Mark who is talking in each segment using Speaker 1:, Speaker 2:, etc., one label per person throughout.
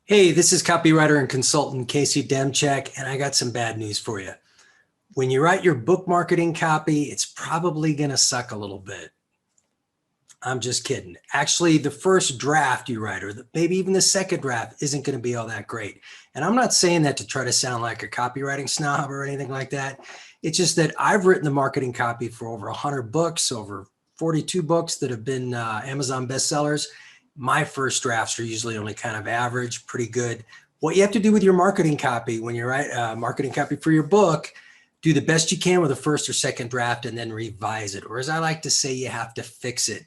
Speaker 1: Hey, this is copywriter and consultant Casey Demchek, and I got some bad news for you. When you write your book marketing copy, it's probably going to suck a little bit. I'm just kidding. Actually, the first draft you write, or maybe even the second draft, isn't going to be all that great. And I'm not saying that to try to sound like a copywriting snob or anything like that. It's just that I've written the marketing copy for over 100 books, over 42 books that have been Amazon bestsellers. My first drafts are usually only kind of average, pretty good. What you have to do with your marketing copy when you write marketing copy for your book, do the best you can with the first or second draft and then revise it. Or as I like to say, you have to fix it.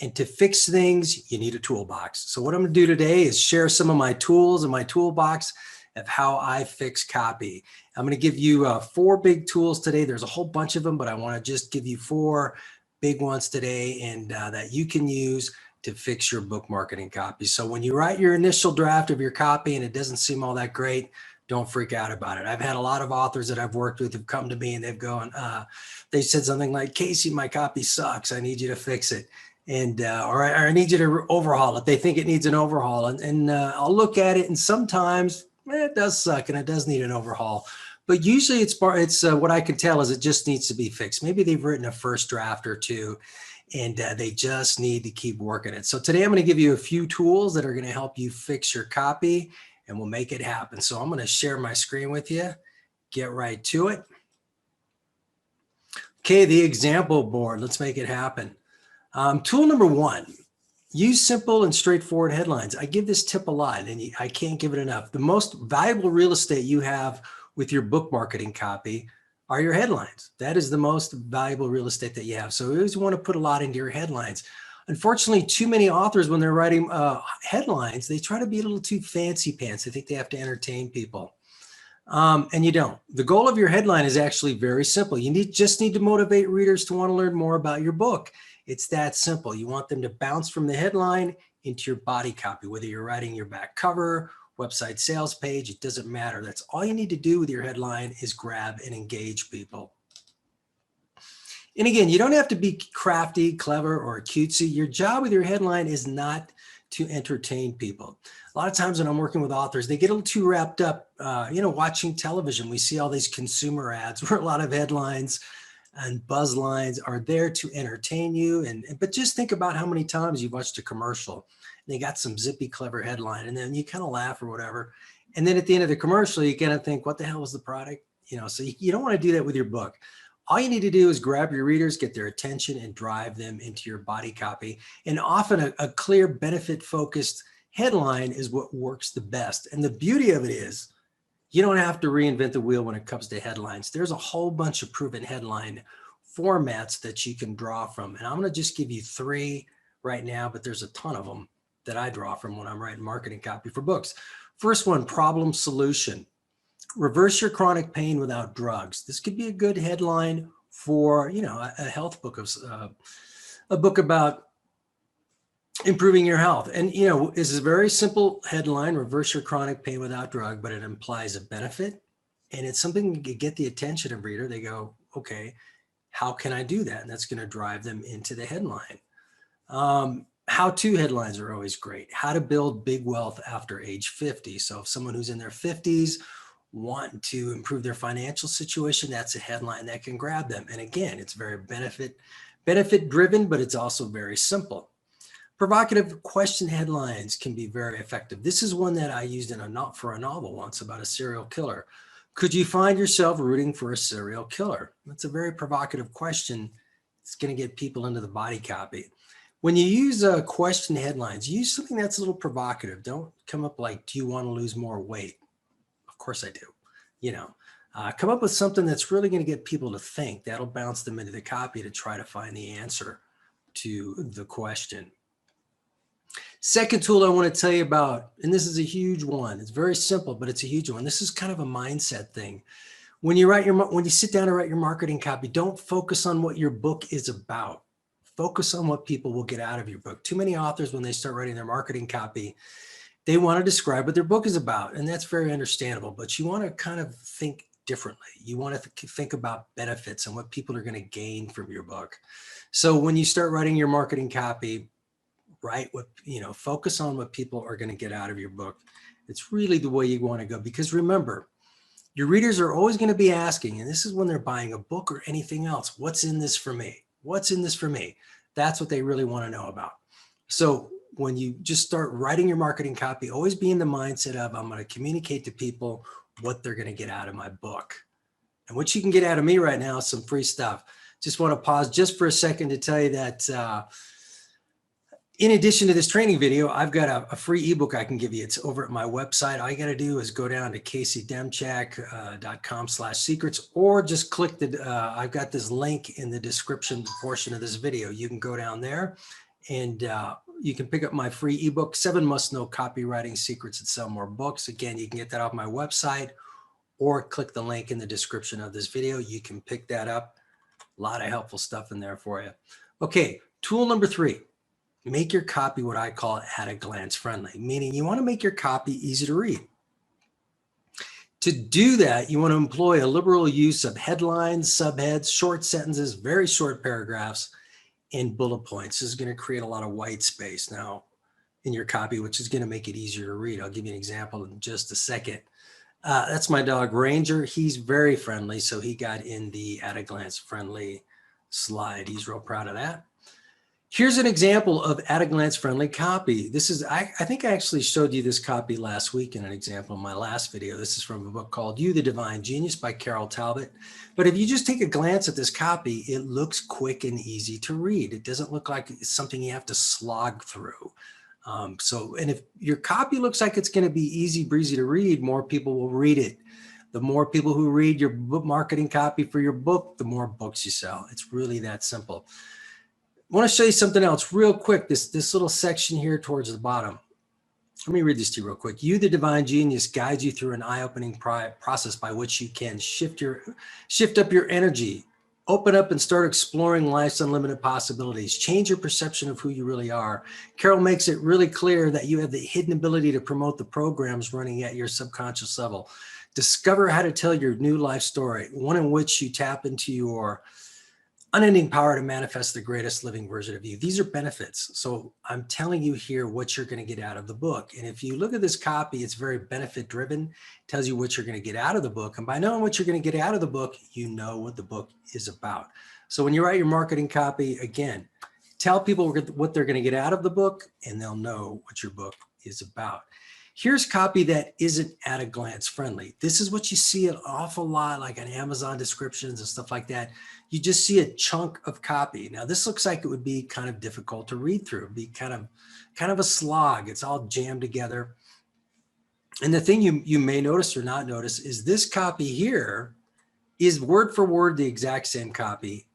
Speaker 1: And to fix things, you need a toolbox. So what I'm going to do today is share some of my tools in my toolbox of how I fix copy. I'm going to give you 4 big tools today. There's a whole bunch of them, but I want to just give you 4 big ones today and that you can use to fix your book marketing copy. So when you write your initial draft of your copy and it doesn't seem all that great, don't freak out about it. I've had a lot of authors that I've worked with who've come to me and they said something like, Casey, my copy sucks. I need you to fix it. And or I need you to overhaul it. They think it needs an overhaul, and I'll look at it, and sometimes it does suck and it does need an overhaul. But usually it's what I can tell is it just needs to be fixed. Maybe they've written a first draft or two, and they just need to keep working it. So today I'm going to give you a few tools that are going to help you fix your copy, and we'll make it happen. So I'm going to share my screen with you. Get right to it. Okay, the example board. Let's make it happen. Tool number 1, use simple and straightforward headlines. I give this tip a lot and I can't give it enough. The most valuable real estate you have with your book marketing copy are your headlines. That is the most valuable real estate that you have. So you always want to put a lot into your headlines. Unfortunately, too many authors, when they're writing headlines, they try to be a little too fancy pants. They think they have to entertain people. And you don't. The goal of your headline is actually very simple. You just need to motivate readers to want to learn more about your book. It's that simple. You want them to bounce from the headline into your body copy, whether you're writing your back cover, website sales page, it doesn't matter. That's all you need to do with your headline is grab and engage people. And again, you don't have to be crafty, clever, or cutesy. Your job with your headline is not to entertain people. A lot of times when I'm working with authors, they get a little too wrapped up, watching television. We see all these consumer ads where a lot of headlines and buzz lines are there to entertain you. But just think about how many times you've watched a commercial and they got some zippy, clever headline, and then you kind of laugh or whatever. And then at the end of the commercial, you kind of think, what the hell was the product? So you don't want to do that with your book. All you need to do is grab your readers, get their attention, and drive them into your body copy. And often a clear, benefit-focused headline is what works the best. And the beauty of it is, you don't have to reinvent the wheel when it comes to headlines. There's a whole bunch of proven headline formats that you can draw from. And I'm going to just give you 3 right now, but there's a ton of them that I draw from when I'm writing marketing copy for books. First one, problem solution. Reverse your chronic pain without drugs. This could be a good headline for, a health book, a book about improving your health. And, this is a very simple headline, reverse your chronic pain without drug, but it implies a benefit. And it's something to get the attention of reader. They go, okay, how can I do that? And that's going to drive them into the headline. How-to headlines are always great. How to build big wealth after age 50. So if someone who's in their 50s want to improve their financial situation, that's a headline that can grab them. And again, it's very benefit driven, but it's also very simple. Provocative question headlines can be very effective. This is one that I used for a novel once about a serial killer. Could you find yourself rooting for a serial killer? That's a very provocative question. It's going to get people into the body copy. When you use question headlines, use something that's a little provocative. Don't come up like, do you want to lose more weight? Of course I do. Come up with something that's really going to get people to think. That'll bounce them into the copy to try to find the answer to the question. Second tool I want to tell you about, and this is a huge one. It's very simple, but it's a huge one. This is kind of a mindset thing. When you sit down to write your marketing copy, don't focus on what your book is about. Focus on what people will get out of your book. Too many authors, when they start writing their marketing copy, they want to describe what their book is about, and that's very understandable, but you want to kind of think differently. You want to think about benefits and what people are going to gain from your book. So when you start writing your marketing copy, focus on what people are going to get out of your book. It's really the way you want to go, because remember, your readers are always going to be asking, and this is when they're buying a book or anything else, what's in this for me? What's in this for me? That's what they really want to know about. So when you just start writing your marketing copy, always be in the mindset of, I'm going to communicate to people what they're going to get out of my book. And what you can get out of me right now is some free stuff. Just want to pause just for a second to tell you that in addition to this training video, I've got a free ebook I can give you. It's over at my website. All you got to do is go down to caseydemchak.com/secrets, or just click I've got this link in the description portion of this video. You can go down there and you can pick up my free ebook, 7 Must-Know Copywriting Secrets That Sell More Books. Again, you can get that off my website, or click the link in the description of this video. You can pick that up. A lot of helpful stuff in there for you. Okay, tool number 3. Make your copy what I call at a glance friendly, meaning you want to make your copy easy to read. To do that, you want to employ a liberal use of headlines, subheads, short sentences, very short paragraphs, and bullet points. This is going to create a lot of white space now in your copy, which is going to make it easier to read. I'll give you an example in just a second. That's my dog Ranger. He's very friendly, so he got in the at a glance friendly slide. He's real proud of that. Here's an example of at a glance friendly copy. This is, I think I actually showed you this copy last week in an example in my last video. This is from a book called You, the Divine Genius by Carol Talbot. But if you just take a glance at this copy, it looks quick and easy to read. It doesn't look like it's something you have to slog through. And if your copy looks like it's going to be easy breezy to read, more people will read it. The more people who read your book marketing copy for your book, the more books you sell. It's really that simple. I want to show you something else real quick. This little section here towards the bottom. Let me read this to you real quick. You, the Divine Genius, guides you through an eye-opening process by which you can shift up your energy, open up and start exploring life's unlimited possibilities, change your perception of who you really are. Carol makes it really clear that you have the hidden ability to promote the programs running at your subconscious level. Discover how to tell your new life story, one in which you tap into your unending power to manifest the greatest living version of you. These are benefits. So I'm telling you here what you're going to get out of the book. And if you look at this copy, it's very benefit driven, tells you what you're going to get out of the book. And by knowing what you're going to get out of the book, you know what the book is about. So when you write your marketing copy, again, tell people what they're going to get out of the book, and they'll know what your book is about. Here's copy that isn't at a glance friendly. This is what you see an awful lot, like on Amazon descriptions and stuff like that. You just see a chunk of copy. Now this looks like it would be kind of difficult to read through. It'd be kind of a slog. It's all jammed together. And the thing you may notice or not notice is this copy here is word for word the exact same copy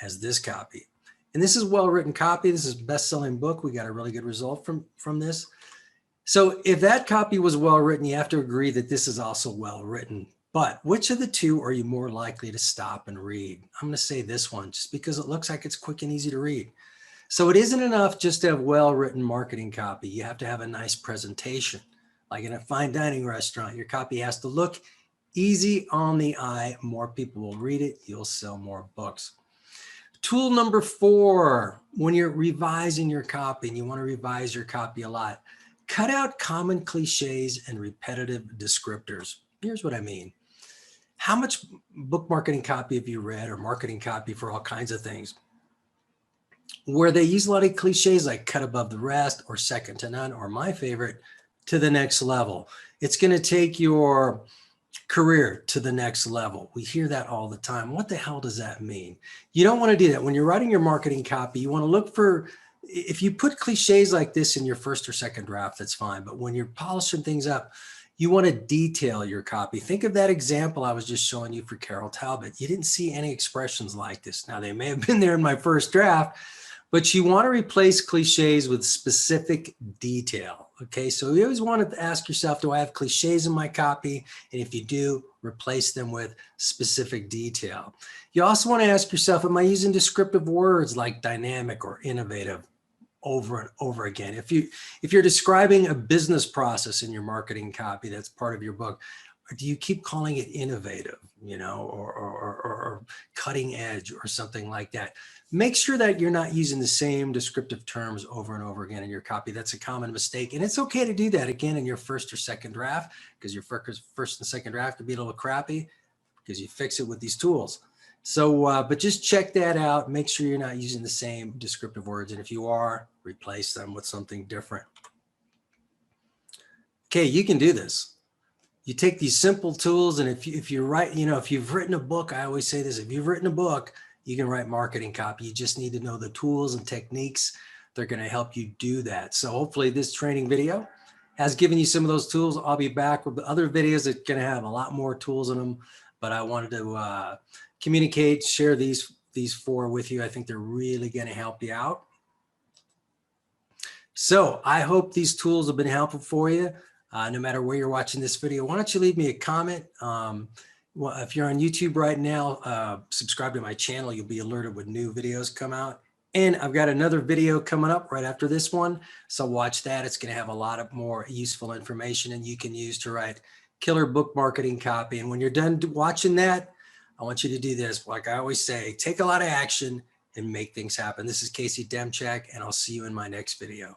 Speaker 1: as this copy. And this is well-written copy. This is a best-selling book. We got a really good result from this. So if that copy was well written, you have to agree that this is also well written. But which of the two are you more likely to stop and read? I'm going to say this one, just because it looks like it's quick and easy to read. So it isn't enough just to have well written marketing copy. You have to have a nice presentation. Like in a fine dining restaurant, your copy has to look easy on the eye. More people will read it. You'll sell more books. Tool number 4, when you're revising your copy and you want to revise your copy a lot, cut out common cliches and repetitive descriptors. Here's what I mean. How much book marketing copy have you read, or marketing copy for all kinds of things, where they use a lot of cliches like cut above the rest, or second to none, or my favorite, to the next level? It's going to take your career to the next level. We hear that all the time. What the hell does that mean? You don't want to do that. When you're writing your marketing copy, you want to look for, if you put cliches like this in your first or second draft, that's fine. But when you're polishing things up, you want to detail your copy. Think of that example I was just showing you for Carol Talbot. You didn't see any expressions like this. Now, they may have been there in my first draft, but you want to replace cliches with specific detail. Okay, so you always want to ask yourself, do I have cliches in my copy? And if you do, replace them with specific detail. You also want to ask yourself, am I using descriptive words like dynamic or innovative over and over again? If you're describing a business process in your marketing copy that's part of your book, or do you keep calling it innovative, you know, or cutting edge or something like that? Make sure that you're not using the same descriptive terms over and over again in your copy. That's a common mistake. And it's okay to do that again in your first or second draft, because your first and second draft could be a little crappy because you fix it with these tools. So, but just check that out. Make sure you're not using the same descriptive words. And if you are, replace them with something different. Okay, you can do this. You take these simple tools, and if you write, you know, if you've written a book, I always say this, if you've written a book, you can write marketing copy. You just need to know the tools and techniques. They're going to help you do that. So hopefully this training video has given you some of those tools. I'll be back with other videos that are going to have a lot more tools in them, but I wanted to communicate, share these four with you. I think they're really going to help you out. So I hope these tools have been helpful for you. No matter where you're watching this video, why don't you leave me a comment? Well, if you're on YouTube right now, subscribe to my channel. You'll be alerted when new videos come out. And I've got another video coming up right after this one. So watch that. It's going to have a lot of more useful information and you can use to write killer book marketing copy. And when you're done watching that, I want you to do this. Like I always say, take a lot of action and make things happen. This is Casey Demchak, and I'll see you in my next video.